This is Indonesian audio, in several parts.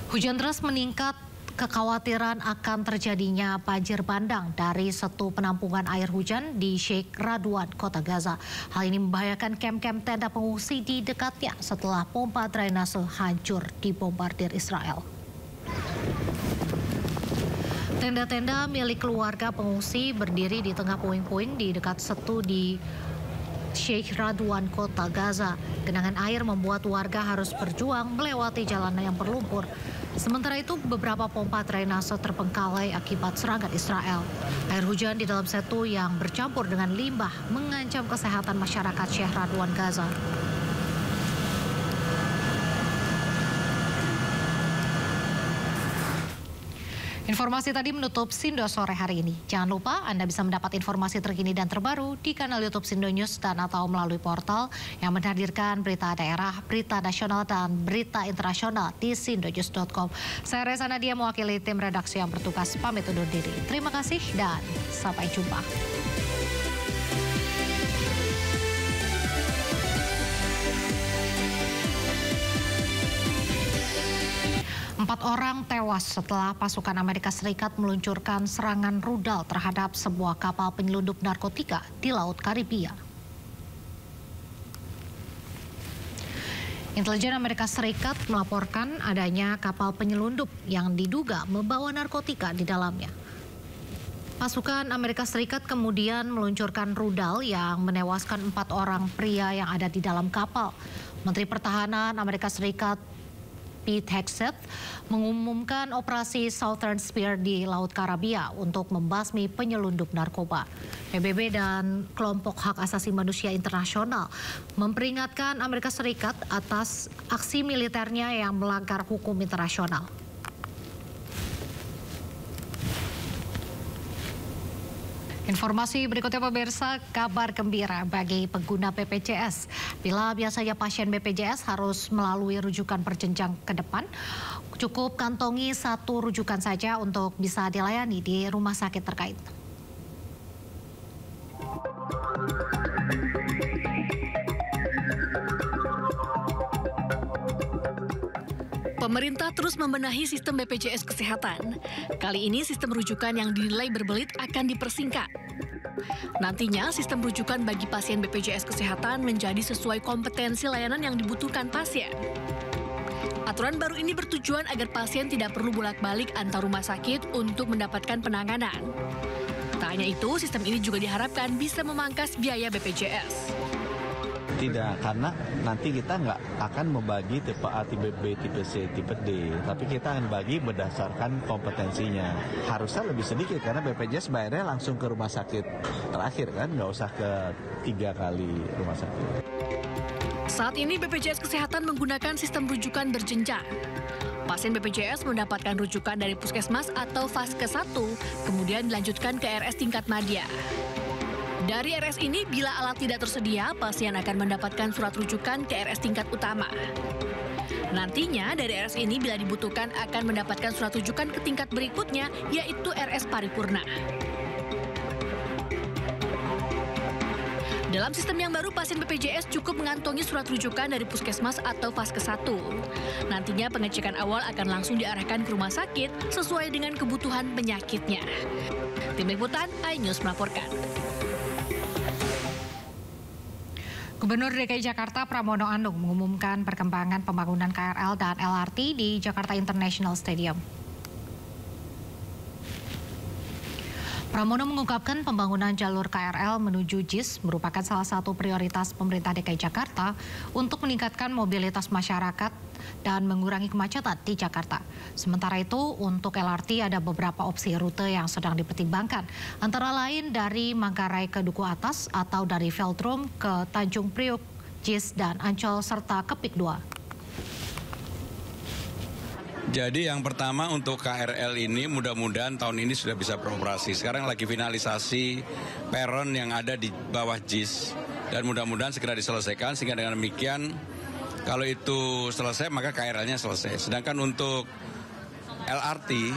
Hujan deras meningkat, kekhawatiran akan terjadinya banjir bandang dari satu penampungan air hujan di Sheikh Radwan, Kota Gaza. Hal ini membahayakan kamp-kamp tenda pengungsi di dekatnya setelah pompa drainase hancur dibombardir Israel. Tenda-tenda milik keluarga pengungsi berdiri di tengah puing-puing di dekat setu di Sheikh Radwan, Kota Gaza. Genangan air membuat warga harus berjuang melewati jalanan yang berlumpur. Sementara itu, beberapa pompa drainase terbengkalai akibat serangan Israel. Air hujan di dalam setu yang bercampur dengan limbah mengancam kesehatan masyarakat Sheikh Radwan, Gaza. Informasi tadi menutup Sindo sore hari ini. Jangan lupa Anda bisa mendapat informasi terkini dan terbaru di kanal YouTube Sindo News dan atau melalui portal yang menghadirkan berita daerah, berita nasional, dan berita internasional di sindonews.com. Saya Reza Nadia mewakili tim redaksi yang bertugas pamit undur diri. Terima kasih dan sampai jumpa. 4 orang tewas setelah pasukan Amerika Serikat meluncurkan serangan rudal terhadap sebuah kapal penyelundup narkotika di Laut Karibia. Intelijen Amerika Serikat melaporkan adanya kapal penyelundup yang diduga membawa narkotika di dalamnya. Pasukan Amerika Serikat kemudian meluncurkan rudal yang menewaskan 4 orang pria yang ada di dalam kapal. Menteri Pertahanan Amerika Serikat Pete Hegseth mengumumkan operasi Southern Spear di Laut Karibia untuk membasmi penyelundup narkoba. PBB dan kelompok hak asasi manusia internasional memperingatkan Amerika Serikat atas aksi militernya yang melanggar hukum internasional. Informasi berikutnya pemirsa, kabar gembira bagi pengguna BPJS. Bila biasanya pasien BPJS harus melalui rujukan berjenjang ke depan, cukup kantongi 1 rujukan saja untuk bisa dilayani di rumah sakit terkait. Pemerintah terus membenahi sistem BPJS Kesehatan. Kali ini sistem rujukan yang dinilai berbelit akan dipersingkat. Nantinya sistem rujukan bagi pasien BPJS Kesehatan menjadi sesuai kompetensi layanan yang dibutuhkan pasien. Aturan baru ini bertujuan agar pasien tidak perlu bolak-balik antar rumah sakit untuk mendapatkan penanganan. Tak hanya itu, sistem ini juga diharapkan bisa memangkas biaya BPJS. Tidak, karena nanti kita nggak akan membagi tipe A, tipe B, tipe C, tipe D. Tapi kita akan bagi berdasarkan kompetensinya. Harusnya lebih sedikit karena BPJS bayarnya langsung ke rumah sakit terakhir kan, nggak usah ke 3 kali rumah sakit. Saat ini BPJS Kesehatan menggunakan sistem rujukan berjenjang. Pasien BPJS mendapatkan rujukan dari Puskesmas atau Vaskes 1, kemudian dilanjutkan ke RS tingkat madya. Dari RS ini, bila alat tidak tersedia, pasien akan mendapatkan surat rujukan ke RS tingkat utama. Nantinya, dari RS ini bila dibutuhkan akan mendapatkan surat rujukan ke tingkat berikutnya, yaitu RS paripurna. Dalam sistem yang baru, pasien BPJS cukup mengantongi surat rujukan dari Puskesmas atau Vaskes 1. Nantinya pengecekan awal akan langsung diarahkan ke rumah sakit sesuai dengan kebutuhan penyakitnya. Tim Liputan iNews melaporkan. Gubernur DKI Jakarta Pramono Anung mengumumkan perkembangan pembangunan KRL dan LRT di Jakarta International Stadium. Pramono mengungkapkan pembangunan jalur KRL menuju JIS merupakan salah satu prioritas pemerintah DKI Jakarta untuk meningkatkan mobilitas masyarakat dan mengurangi kemacetan di Jakarta. Sementara itu, untuk LRT ada beberapa opsi rute yang sedang dipertimbangkan, antara lain dari Manggarai ke Duku Atas atau dari Velodrome ke Tanjung Priok, JIS, dan Ancol, serta ke PIK 2. Jadi yang pertama untuk KRL ini mudah-mudahan tahun ini sudah bisa beroperasi. Sekarang lagi finalisasi peron yang ada di bawah JIS dan mudah-mudahan segera diselesaikan sehingga dengan demikian kalau itu selesai maka KRL-nya selesai. Sedangkan untuk LRT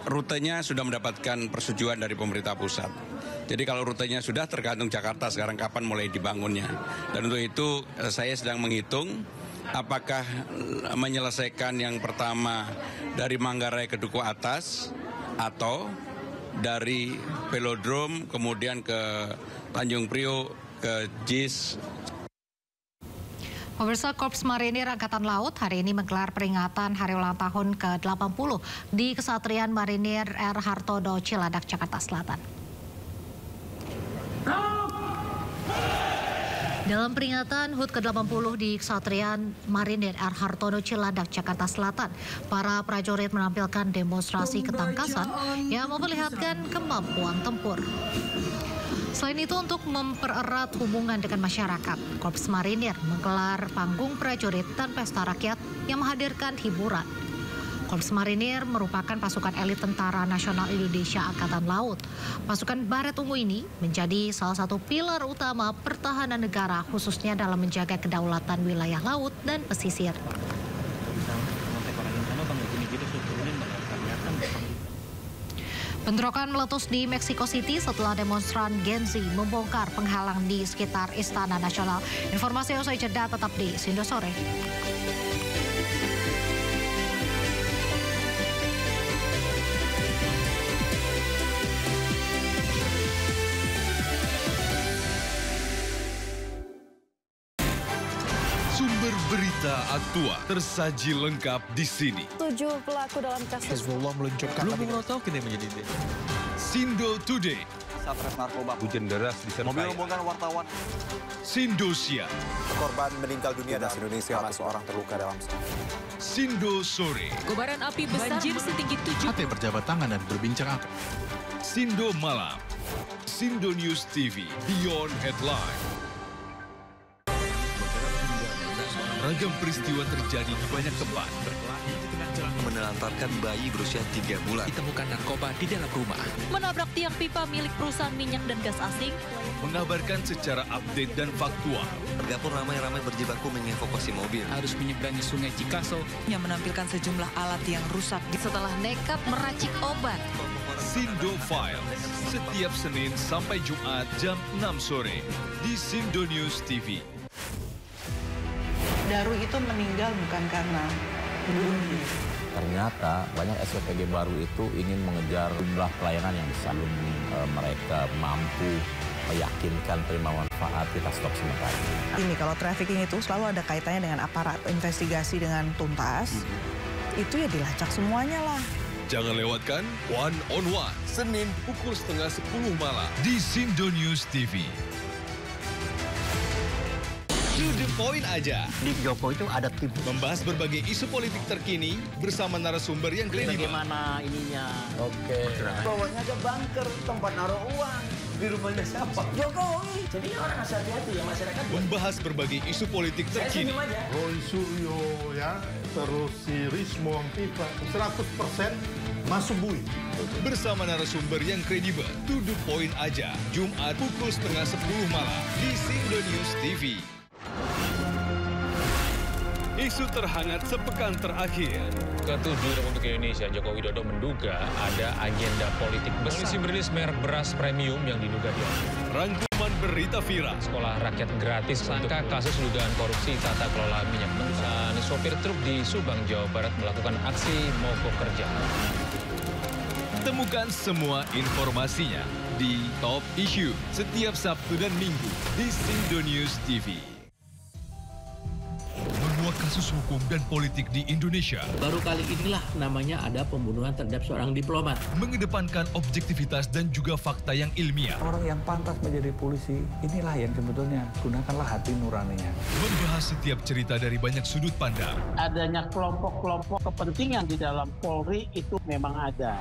rutenya sudah mendapatkan persetujuan dari pemerintah pusat. Jadi kalau rutenya sudah tergantung Jakarta sekarang kapan mulai dibangunnya. Dan untuk itu saya sedang menghitung apakah menyelesaikan yang pertama dari Manggarai ke Duku Atas atau dari Velodrome kemudian ke Tanjung Priok ke JIS. Pemirsa, Korps Marinir Angkatan Laut hari ini menggelar peringatan Hari Ulang Tahun ke-80 di Kesatrian Marinir R. Hartono, Cilandak, Jakarta Selatan. Dalam peringatan HUT ke-80 di Kesatrian Marinir R. Hartono, Cilandak, Jakarta Selatan, para prajurit menampilkan demonstrasi ketangkasan yang memperlihatkan kemampuan tempur. Selain itu, untuk mempererat hubungan dengan masyarakat, Korps Marinir menggelar panggung prajurit dan pesta rakyat yang menghadirkan hiburan. Korps Marinir merupakan pasukan elit Tentara Nasional Indonesia Angkatan Laut. Pasukan Baret Ungu ini menjadi salah satu pilar utama pertahanan negara, khususnya dalam menjaga kedaulatan wilayah laut dan pesisir. Bentrokan meletus di Mexico City setelah demonstran Gen Z membongkar penghalang di sekitar Istana Nasional. Informasi usai jeda tetap di Sindo Sore. Sumber berita aktual tersaji lengkap di sini. 7 pelaku dalam kasus Hezbollah meluncurkan belum mengetahui menjadi Sindo Today. Satres narkoba. Hujan deras disertai Mobil rombongan wartawan. Sindosia. Korban meninggal dunia dan Indonesia, 100 orang terluka dalam. Sindo Sore. Kobaran api besar banjir setinggi 7. Hati berjabat tangan dan berbincang akrab. Sindo Malam. Sindo News TV. Beyond Headline. Ragam peristiwa terjadi di banyak tempat. Menelantarkan bayi berusia 3 bulan. Ditemukan narkoba di dalam rumah. Menabrak tiang pipa milik perusahaan minyak dan gas asing. Mengabarkan secara update dan faktual. Warga pun ramai-ramai berjibaku mengevakuasi mobil. Harus menyeberangi sungai Cikaso. yang menampilkan sejumlah alat yang rusak Setelah nekat meracik obat. Sindo Files. Setiap Senin sampai Jumat jam 6 sore. Di Sindo News TV. Daru itu meninggal bukan karena bunuh diri. Ternyata banyak SPPG baru itu ingin mengejar jumlah pelayanan yang besar. Mereka mampu meyakinkan terima manfaat, kita stop sementara. Ini kalau trafficking itu selalu ada kaitannya dengan aparat investigasi dengan tuntas. Itu ya dilacak semuanya lah. Jangan lewatkan One on One. Senin pukul 9:30 malam. Di Sindo News TV. To the point aja. Di Jokowi itu ada tim. Membahas berbagai isu politik terkini bersama narasumber yang kredibel. Bagaimana ininya? Oke. Bawahnya ada bunker, tempat naruh uang. Di rumahnya siapa? Jokowi. Jadi orang harus hati-hati ya masyarakat. Membahas berbagai isu politik terkini. Roy Suryo ya, terus si Rismo Pipa 100% masuk bui. Bersama narasumber yang kredibel. To the point aja. Jumat pukul 9:30 malam di Sindo News TV. Isu terhangat sepekan terakhir. Ke-7 Republik Indonesia, Joko Widodo menduga ada agenda politik besar. Polisi merilis merek beras premium yang diduga dia. Rangkuman berita viral. Sekolah rakyat gratis sangka kasus dugaan korupsi tata kelola minyak mentah. Sopir truk di Subang, Jawa Barat melakukan aksi mogok kerja. Temukan semua informasinya di Top Issue setiap Sabtu dan Minggu di Sindo News TV. Menguak kasus hukum dan politik di Indonesia. Baru kali inilah namanya ada pembunuhan terhadap seorang diplomat. Mengedepankan objektivitas dan juga fakta yang ilmiah. Orang yang pantas menjadi polisi, inilah yang sebetulnya gunakanlah hati nuraninya. Membahas setiap cerita dari banyak sudut pandang. Adanya kelompok-kelompok kepentingan di dalam Polri itu memang ada.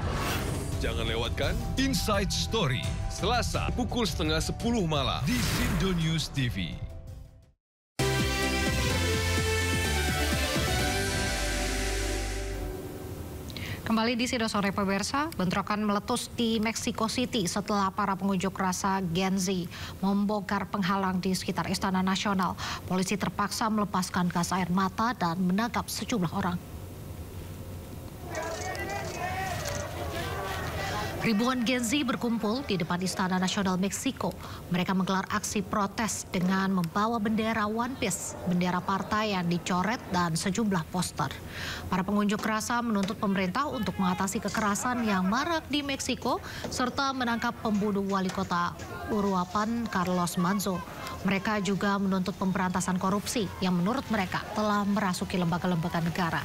Jangan lewatkan Inside Story, Selasa pukul 9:30 malam di Sindo News TV. Kembali di Sido Sore pemirsa, bentrokan meletus di Mexico City setelah para pengunjuk rasa Gen Z membongkar penghalang di sekitar Istana Nasional. Polisi terpaksa melepaskan gas air mata dan menangkap sejumlah orang. Ribuan Gen Z berkumpul di depan Istana Nasional Meksiko. Mereka menggelar aksi protes dengan membawa bendera One Piece, bendera partai yang dicoret dan sejumlah poster. Para pengunjuk rasa menuntut pemerintah untuk mengatasi kekerasan yang marak di Meksiko serta menangkap pembunuh wali kota Uruapan Carlos Manzo. Mereka juga menuntut pemberantasan korupsi yang menurut mereka telah merasuki lembaga-lembaga negara.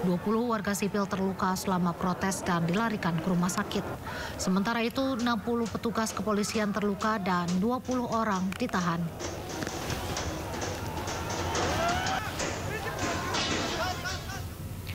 20 warga sipil terluka selama protes dan dilarikan ke rumah sakit. Sementara itu 60 petugas kepolisian terluka dan 20 orang ditahan.